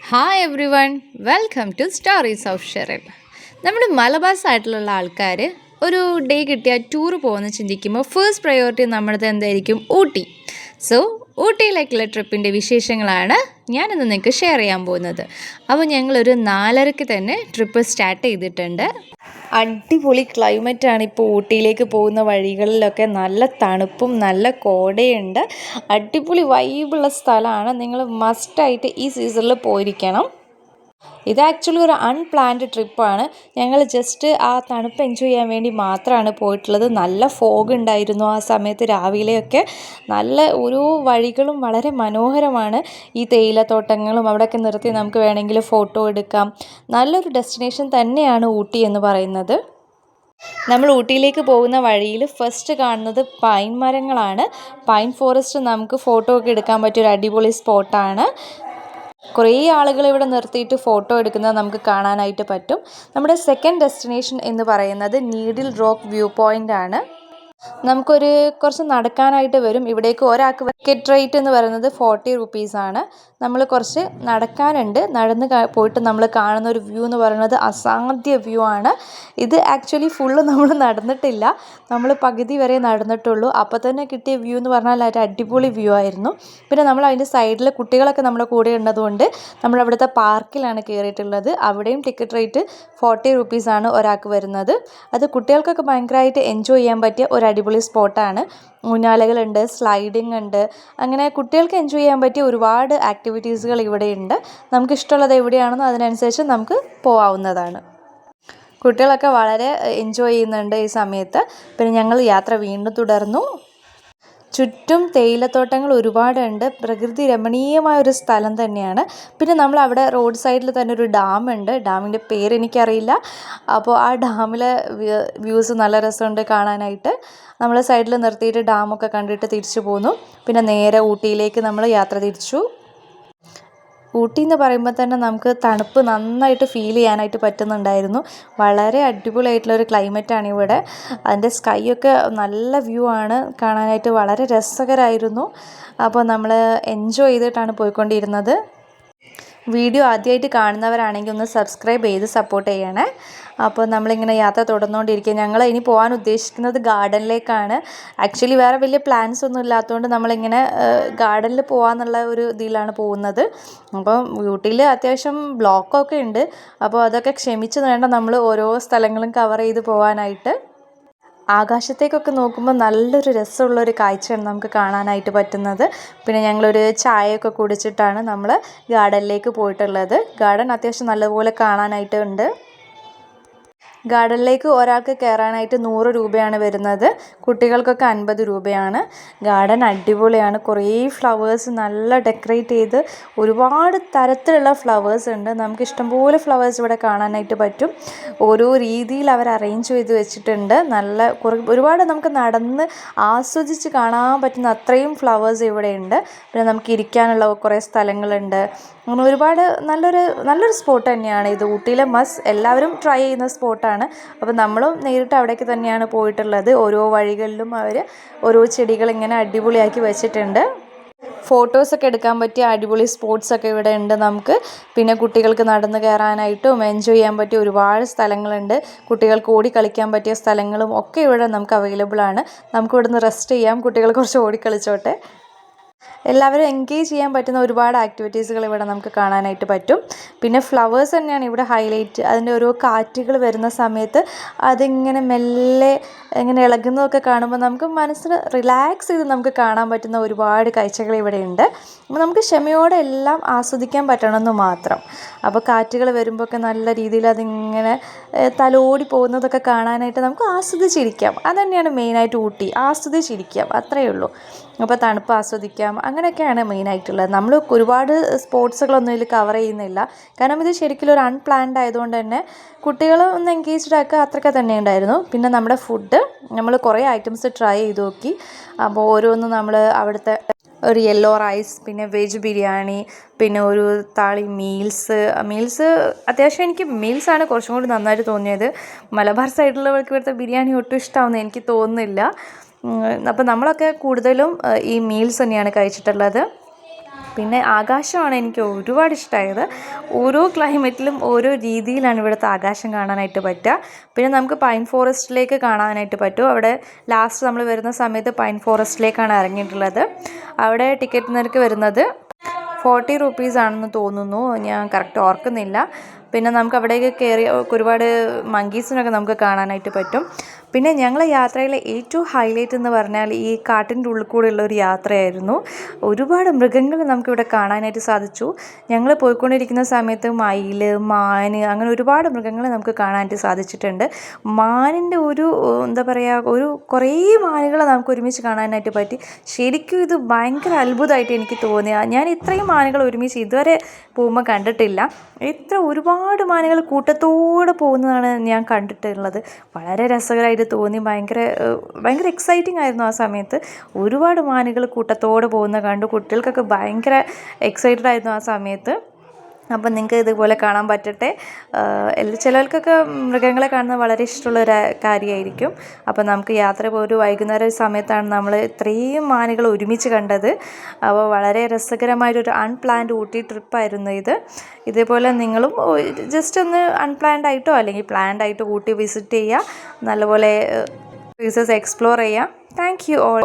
Hi everyone, welcome to stories of Sherin. നമ്മുടെ മലബാർ സൈഡിലുള്ള ആൾക്കാർ ഒരു ഡേ കിട്ടിയാൽ ടൂർ പോകുന്ന ചിന്തിക്കുമ്പോൾ ഫസ്റ്റ് പ്രയോറിറ്റി നമ്മുടേത് എന്തായിരിക്കും? ഊട്ടി. സോ ഊട്ടിയിലേക്കുള്ള ട്രിപ്പിൻ്റെ വിശേഷങ്ങളാണ് ഞാനിന്ന് നിങ്ങൾക്ക് ഷെയർ ചെയ്യാൻ പോകുന്നത്. അപ്പോൾ ഞങ്ങളൊരു 4:30 തന്നെ ട്രിപ്പ് സ്റ്റാർട്ട് ചെയ്തിട്ടുണ്ട്. അടിപൊളി ക്ലൈമറ്റാണ് ഇപ്പോൾ ഊട്ടിയിലേക്ക് പോകുന്ന വഴികളിലൊക്കെ. നല്ല തണുപ്പും നല്ല കോടയുണ്ട്. അടിപൊളി വൈബുള്ള സ്ഥലമാണ്. നിങ്ങൾ മസ്റ്റായിട്ട് ഈ സീസണിൽ പോയിരിക്കണം. ഇത് ആക്ച്വലി ഒരു അൺപ്ലാൻഡ് ട്രിപ്പാണ്. ഞങ്ങൾ ജസ്റ്റ് ആ തണുപ്പ് എൻജോയ് ചെയ്യാൻ വേണ്ടി മാത്രമാണ് പോയിട്ടുള്ളത്. നല്ല ഫോഗ് ഉണ്ടായിരുന്നു ആ സമയത്ത്. രാവിലെയൊക്കെ നല്ല ഓരോ വഴികളും വളരെ മനോഹരമാണ്. ഈ തേയിലത്തോട്ടങ്ങളും അവിടെയൊക്കെ നിർത്തി നമുക്ക് വേണമെങ്കിൽ ഫോട്ടോ എടുക്കാം. നല്ലൊരു ഡെസ്റ്റിനേഷൻ തന്നെയാണ് ഊട്ടി എന്ന് പറയുന്നത്. നമ്മൾ ഊട്ടിയിലേക്ക് പോകുന്ന വഴിയിൽ ഫസ്റ്റ് കാണുന്നത് പൈൻ മരങ്ങളാണ്. പൈൻ ഫോറസ്റ്റ് നമുക്ക് ഫോട്ടോ ഒക്കെ എടുക്കാൻ പറ്റിയൊരു അടിപൊളി സ്പോട്ടാണ്. കുറേ ആളുകൾ ഇവിടെ നിർത്തിയിട്ട് ഫോട്ടോ എടുക്കുന്നത് നമുക്ക് കാണാനായിട്ട് പറ്റും. നമ്മുടെ സെക്കൻഡ് ഡെസ്റ്റിനേഷൻ എന്ന് പറയുന്നത് നീഡിൽ റോക്ക് വ്യൂ പോയിൻ്റ് ആണ്. നമുക്കൊരു കുറച്ച് നടക്കാനായിട്ട് വരും. ഇവിടേക്ക് ഒരാൾക്ക് ടിക്കറ്റ് റേറ്റ് എന്ന് പറയുന്നത് 40 റുപ്പീസാണ്. നമ്മൾ കുറച്ച് നടക്കാനുണ്ട്. നടന്ന് പോയിട്ട് നമ്മൾ കാണുന്ന ഒരു വ്യൂ എന്ന് പറയുന്നത് അസാധ്യ വ്യൂ ആണ്. ഇത് ആക്ച്വലി ഫുള്ള് നമ്മൾ നടന്നിട്ടില്ല, നമ്മൾ പകുതി വരെ നടന്നിട്ടുള്ളൂ. അപ്പോൾ തന്നെ കിട്ടിയ വ്യൂ എന്ന് പറഞ്ഞാൽ ഒരു അടിപൊളി വ്യൂ ആയിരുന്നു. പിന്നെ നമ്മൾ അതിൻ്റെ സൈഡിൽ കുട്ടികളൊക്കെ നമ്മുടെ കൂടെ ഉള്ളതുകൊണ്ട് നമ്മൾ അവിടുത്തെ പാർക്കിലാണ് കയറിയിട്ടുള്ളത്. അവിടെയും ടിക്കറ്റ് റേറ്റ് 40 റുപ്പീസാണ് ഒരാൾക്ക് വരുന്നത്. അത് കുട്ടികൾക്കൊക്കെ ഭയങ്കരമായിട്ട് എൻജോയ് ചെയ്യാൻ പറ്റിയ ഒരു അടിപൊളി സ്പോട്ടാണ്. ഊഞ്ഞാലുകളുണ്ട്, സ്ലൈഡിങ് ഉണ്ട്, അങ്ങനെ കുട്ടികൾക്ക് എൻജോയ് ചെയ്യാൻ പറ്റിയ ഒരുപാട് ആക്ടിവിറ്റീസുകൾ ഇവിടെയുണ്ട്. നമുക്കിഷ്ടമുള്ളത് എവിടെയാണെന്നോ അതിനനുസരിച്ച് നമുക്ക് പോകാവുന്നതാണ്. കുട്ടികളൊക്കെ വളരെ എൻജോയ് ചെയ്യുന്നുണ്ട് ഈ സമയത്ത്. പിന്നെ ഞങ്ങൾ യാത്ര വീണ്ടും തുടർന്നു. ചുറ്റും തേയിലത്തോട്ടങ്ങൾ ഒരുപാടുണ്ട്. പ്രകൃതി രമണീയമായ ഒരു സ്ഥലം തന്നെയാണ്. പിന്നെ നമ്മൾ അവിടെ റോഡ് സൈഡിൽ തന്നെ ഒരു ഡാമുണ്ട്. ഡാമിൻ്റെ പേര് എനിക്കറിയില്ല. അപ്പോൾ ആ ഡാമിലെ വ്യൂസ് നല്ല രസമുണ്ട് കാണാനായിട്ട്. നമ്മൾ സൈഡിൽ നിർത്തിയിട്ട് ഡാമൊക്കെ കണ്ടിട്ട് തിരിച്ചു പോന്നു. പിന്നെ നേരെ ഊട്ടിയിലേക്ക് നമ്മൾ യാത്ര തിരിച്ചു. ഊട്ടി എന്ന് പറയുമ്പോൾ തന്നെ നമുക്ക് തണുപ്പ് നന്നായിട്ട് ഫീൽ ചെയ്യാനായിട്ട് പറ്റുന്നുണ്ടായിരുന്നു. വളരെ അടിപൊളിയായിട്ടുള്ളൊരു ക്ലൈമറ്റാണ് ഇവിടെ. അതിൻ്റെ സ്കൈ ഒക്കെ നല്ല വ്യൂ ആണ്, കാണാനായിട്ട് വളരെ രസകരമായിരുന്നു. അപ്പോൾ നമ്മൾ എൻജോയ് ചെയ്തിട്ടാണ് പോയിക്കൊണ്ടിരുന്നത്. വീഡിയോ ആദ്യമായിട്ട് കാണുന്നവരാണെങ്കിൽ ഒന്ന് സബ്സ്ക്രൈബ് ചെയ്ത് സപ്പോർട്ട് ചെയ്യണേ. അപ്പോൾ നമ്മളിങ്ങനെ യാത്ര തുടർന്നുകൊണ്ടിരിക്കുക. ഞങ്ങൾ ഇനി പോകാൻ ഉദ്ദേശിക്കുന്നത് ഗാർഡനിലേക്കാണ്. ആക്ച്വലി വേറെ വലിയ പ്ലാൻസ് ഒന്നും ഇല്ലാത്തതുകൊണ്ട് നമ്മളിങ്ങനെ ഗാർഡനിൽ പോകാമെന്നുള്ള ഒരു ഇതിലാണ് പോകുന്നത്. അപ്പം ഊട്ടിയിൽ അത്യാവശ്യം ബ്ലോക്കൊക്കെ ഉണ്ട്. അപ്പോൾ അതൊക്കെ ക്ഷമിച്ച് വേണ്ട നമ്മൾ ഓരോ സ്ഥലങ്ങളും കവർ ചെയ്ത് പോകാനായിട്ട്. ആകാശത്തേക്കൊക്കെ നോക്കുമ്പോൾ നല്ലൊരു രസമുള്ളൊരു കാഴ്ചയാണ് നമുക്ക് കാണാനായിട്ട് പറ്റുന്നത്. പിന്നെ ഞങ്ങളൊരു ചായയൊക്കെ കുടിച്ചിട്ടാണ് നമ്മൾ ഗാർഡനിലേക്ക് പോയിട്ടുള്ളത്. ഗാർഡൻ അത്യാവശ്യം നല്ലപോലെ കാണാനായിട്ടുണ്ട്. ഗാർഡനിലേക്ക് ഒരാൾക്ക് കയറാനായിട്ട് 100 രൂപയാണ് വരുന്നത്. കുട്ടികൾക്കൊക്കെ 50 രൂപയാണ്. ഗാർഡൻ അടിപൊളിയാണ്. കുറേ ഫ്ലവേഴ്സ് നല്ല ഡെക്കറേറ്റ് ചെയ്ത് ഒരുപാട് തരത്തിലുള്ള ഫ്ലവേഴ്സ് ഉണ്ട്. നമുക്ക് ഇഷ്ടംപോലെ ഫ്ലവേഴ്സ് ഇവിടെ കാണാനായിട്ട് പറ്റും. ഓരോ രീതിയിൽ അവർ അറേഞ്ച് ചെയ്ത് വെച്ചിട്ടുണ്ട്. ഒരുപാട് നമുക്ക് നടന്ന് ആസ്വദിച്ച് കാണാൻ പറ്റുന്ന അത്രയും ഫ്ലവേഴ്സ് ഇവിടെ ഉണ്ട്. പിന്നെ നമുക്ക് ഇരിക്കാനുള്ള കുറേ സ്ഥലങ്ങളുണ്ട്. അങ്ങനെ ഒരുപാട് നല്ലൊരു സ്പോട്ട് തന്നെയാണ് ഇത്. ഊട്ടിയിലെ എല്ലാവരും ട്രൈ ചെയ്യുന്ന സ്പോട്ടാണ്. അപ്പോൾ നമ്മളും നേരിട്ട് അവിടേക്ക് തന്നെയാണ് പോയിട്ടുള്ളത്. ഓരോ വഴികളിലും അവർ ഓരോ ചെടികൾ ഇങ്ങനെ അടിപൊളിയാക്കി വെച്ചിട്ടുണ്ട്. ഫോട്ടോസൊക്കെ എടുക്കാൻ പറ്റിയ അടിപൊളി സ്പോട്ട്സൊക്കെ ഇവിടെ ഉണ്ട് നമുക്ക്. പിന്നെ കുട്ടികൾക്ക് നടന്ന് കയറാനായിട്ടും എൻജോയ് ചെയ്യാൻ പറ്റിയ ഒരുപാട് സ്ഥലങ്ങളുണ്ട്. കുട്ടികൾക്ക് ഓടി കളിക്കാൻ പറ്റിയ സ്ഥലങ്ങളും ഒക്കെ ഇവിടെ നമുക്ക് അവൈലബിൾ ആണ്. നമുക്ക് ഇവിടെ നിന്ന് റെസ്റ്റ് ചെയ്യാം, കുട്ടികൾ കുറച്ച് ഓടിക്കളിച്ചോട്ടെ. എല്ലാവരും എൻഗേജ് ചെയ്യാൻ പറ്റുന്ന ഒരുപാട് ആക്ടിവിറ്റീസുകൾ ഇവിടെ നമുക്ക് കാണാനായിട്ട് പറ്റും. പിന്നെ ഫ്ലവേഴ്സ് തന്നെയാണ് ഇവിടെ ഹൈലൈറ്റ്. അതിൻ്റെ ഓരോ കാറ്റുകൾ വരുന്ന സമയത്ത് അതിങ്ങനെ മെല്ലെ ഇങ്ങനെ ഇളകുന്നതൊക്കെ കാണുമ്പോൾ നമുക്ക് മനസ്സിന് റിലാക്സ് ചെയ്ത് നമുക്ക് കാണാൻ പറ്റുന്ന ഒരുപാട് കാഴ്ചകൾ ഇവിടെയുണ്ട്. അപ്പോൾ നമുക്ക് ക്ഷമയോടെ എല്ലാം ആസ്വദിക്കാൻ പറ്റണമെന്ന് മാത്രം. അപ്പോൾ കാറ്റുകൾ വരുമ്പോഴൊക്കെ നല്ല രീതിയിൽ അതിങ്ങനെ തലോടി പോകുന്നതൊക്കെ കാണാനായിട്ട് നമുക്ക് ആസ്വദിച്ചിരിക്കാം. അതുതന്നെയാണ് മെയിനായിട്ട് ഊട്ടി, ആസ്വദിച്ചിരിക്കാം, അത്രയേ ഉള്ളൂ. അപ്പോൾ തണുപ്പ് ആസ്വദിക്കാം, അങ്ങനെയൊക്കെയാണ് മെയിനായിട്ടുള്ളത്. നമ്മൾ ഒരുപാട് സ്പോർട്സുകളൊന്നും ഇതിൽ കവർ ചെയ്യുന്നില്ല. കാരണം ഇത് ശരിക്കും ഒരു അൺപ്ലാൻഡ് ആയതുകൊണ്ട് തന്നെ കുട്ടികൾ ഒന്ന് എൻഗേജ്ഡ് ആക്കുക അത്രയൊക്കെ തന്നെ ഉണ്ടായിരുന്നു. പിന്നെ നമ്മുടെ ഫുഡ് നമ്മൾ കുറേ ഐറ്റംസ് ട്രൈ ചെയ്ത് നോക്കി. അപ്പോൾ ഓരോന്നും നമ്മൾ അവിടുത്തെ ഒരു യെല്ലോ റൈസ്, പിന്നെ വെജ് ബിരിയാണി, പിന്നെ ഒരു താളി മീൽസ് അത്യാവശ്യം എനിക്ക് മീൽസാണ് കുറച്ചും കൂടി നന്നായിട്ട് തോന്നിയത്. മലബാർ സൈഡിലുള്ളവർക്ക് ഇവിടുത്തെ ബിരിയാണി ഒട്ടും ഇഷ്ടമാവുമെന്ന് എനിക്ക് തോന്നുന്നില്ല. അപ്പോൾ നമ്മളൊക്കെ കൂടുതലും ഈ മീൽസ് തന്നെയാണ് കഴിച്ചിട്ടുള്ളത്. പിന്നെ ആകാശമാണ് എനിക്ക് ഒരുപാട് ഇഷ്ടമായത്. ഓരോ ക്ലൈമറ്റിലും ഓരോ രീതിയിലാണ് ഇവിടുത്തെ ആകാശം കാണാനായിട്ട് പറ്റുക. പിന്നെ നമുക്ക് പൈൻ ഫോറസ്റ്റിലേക്ക് കാണാനായിട്ട് പറ്റും. അവിടെ ലാസ്റ്റ് നമ്മൾ വരുന്ന സമയത്ത് പൈൻ ഫോറസ്റ്റിലേക്കാണ് ഇറങ്ങിയിട്ടുള്ളത്. അവിടെ ടിക്കറ്റ് നിരക്ക് വരുന്നത് 40 റുപ്പീസ് ആണെന്ന് തോന്നുന്നു, ഞാൻ കറക്റ്റ് ഓർക്കുന്നില്ല. പിന്നെ നമുക്ക് അവിടേക്ക് കയറി ഒരുപാട് മങ്കീസിനൊക്കെ നമുക്ക് കാണാനായിട്ട് പറ്റും. പിന്നെ ഞങ്ങളെ യാത്രയിലെ ഏറ്റവും ഹൈലൈറ്റ് എന്ന് പറഞ്ഞാൽ ഈ കാട്ടിൻ്റെ ഉള്ളിൽ കൂടെയുള്ള ഒരു യാത്രയായിരുന്നു. ഒരുപാട് മൃഗങ്ങൾ നമുക്കിവിടെ കാണാനായിട്ട് സാധിച്ചു. ഞങ്ങൾ പോയിക്കൊണ്ടിരിക്കുന്ന സമയത്ത് മയിൽ, മാന്, അങ്ങനെ ഒരുപാട് മൃഗങ്ങളെ നമുക്ക് കാണാനായിട്ട് സാധിച്ചിട്ടുണ്ട്. മാനിൻ്റെ എന്താ പറയുക, കുറേ മാനുകളെ നമുക്ക് ഒരുമിച്ച് കാണാനായിട്ട് പറ്റി. ശരിക്കും ഇത് ഭയങ്കര അത്ഭുതമായിട്ട് എനിക്ക് തോന്നി. ഞാൻ ഇത്രയും മാനുകൾ ഒരുമിച്ച് ഇതുവരെ പോകുമ്പോൾ കണ്ടിട്ടില്ല. ഒരുപാട് മാനുകൾ കൂട്ടത്തോടെ പോകുന്നതാണ് ഞാൻ കണ്ടിട്ടുള്ളത്. വളരെ രസകരമായിട്ട് തോന്നി. ഭയങ്കര എക്സൈറ്റിംഗ് ആയിരുന്നു ആ സമയത്ത്. ഒരുപാട് മാനുകൾ കൂട്ടത്തോടെ പോകുന്ന കണ്ടു. കുട്ടികൾക്കൊക്കെ ഭയങ്കര എക്സൈറ്റഡ് ആയിരുന്നു ആ സമയത്ത്. അപ്പം നിങ്ങൾക്ക് ഇതുപോലെ കാണാൻ പറ്റട്ടെ. ചിലർക്കൊക്കെ മൃഗങ്ങളെ കാണുന്നത് വളരെ ഇഷ്ടമുള്ളൊരു കാര്യമായിരിക്കും. അപ്പം നമുക്ക് യാത്ര ഒരു വൈകുന്നേര സമയത്താണ് നമ്മൾ ഇത്രയും മാനുകൾ ഒരുമിച്ച് കണ്ടത്. അപ്പോൾ വളരെ രസകരമായിട്ടൊരു അൺപ്ലാൻഡ് ഊട്ടി ട്രിപ്പായിരുന്നു ഇത്. ഇതേപോലെ നിങ്ങളും ജസ്റ്റ് ഒന്ന് അൺപ്ലാൻഡ് ആയിട്ടോ അല്ലെങ്കിൽ പ്ലാൻഡ് ആയിട്ടോ ഊട്ടി വിസിറ്റ് ചെയ്യുക. നല്ലപോലെ പ്ലേസസ് എക്സ്പ്ലോർ ചെയ്യുക. Thank you all.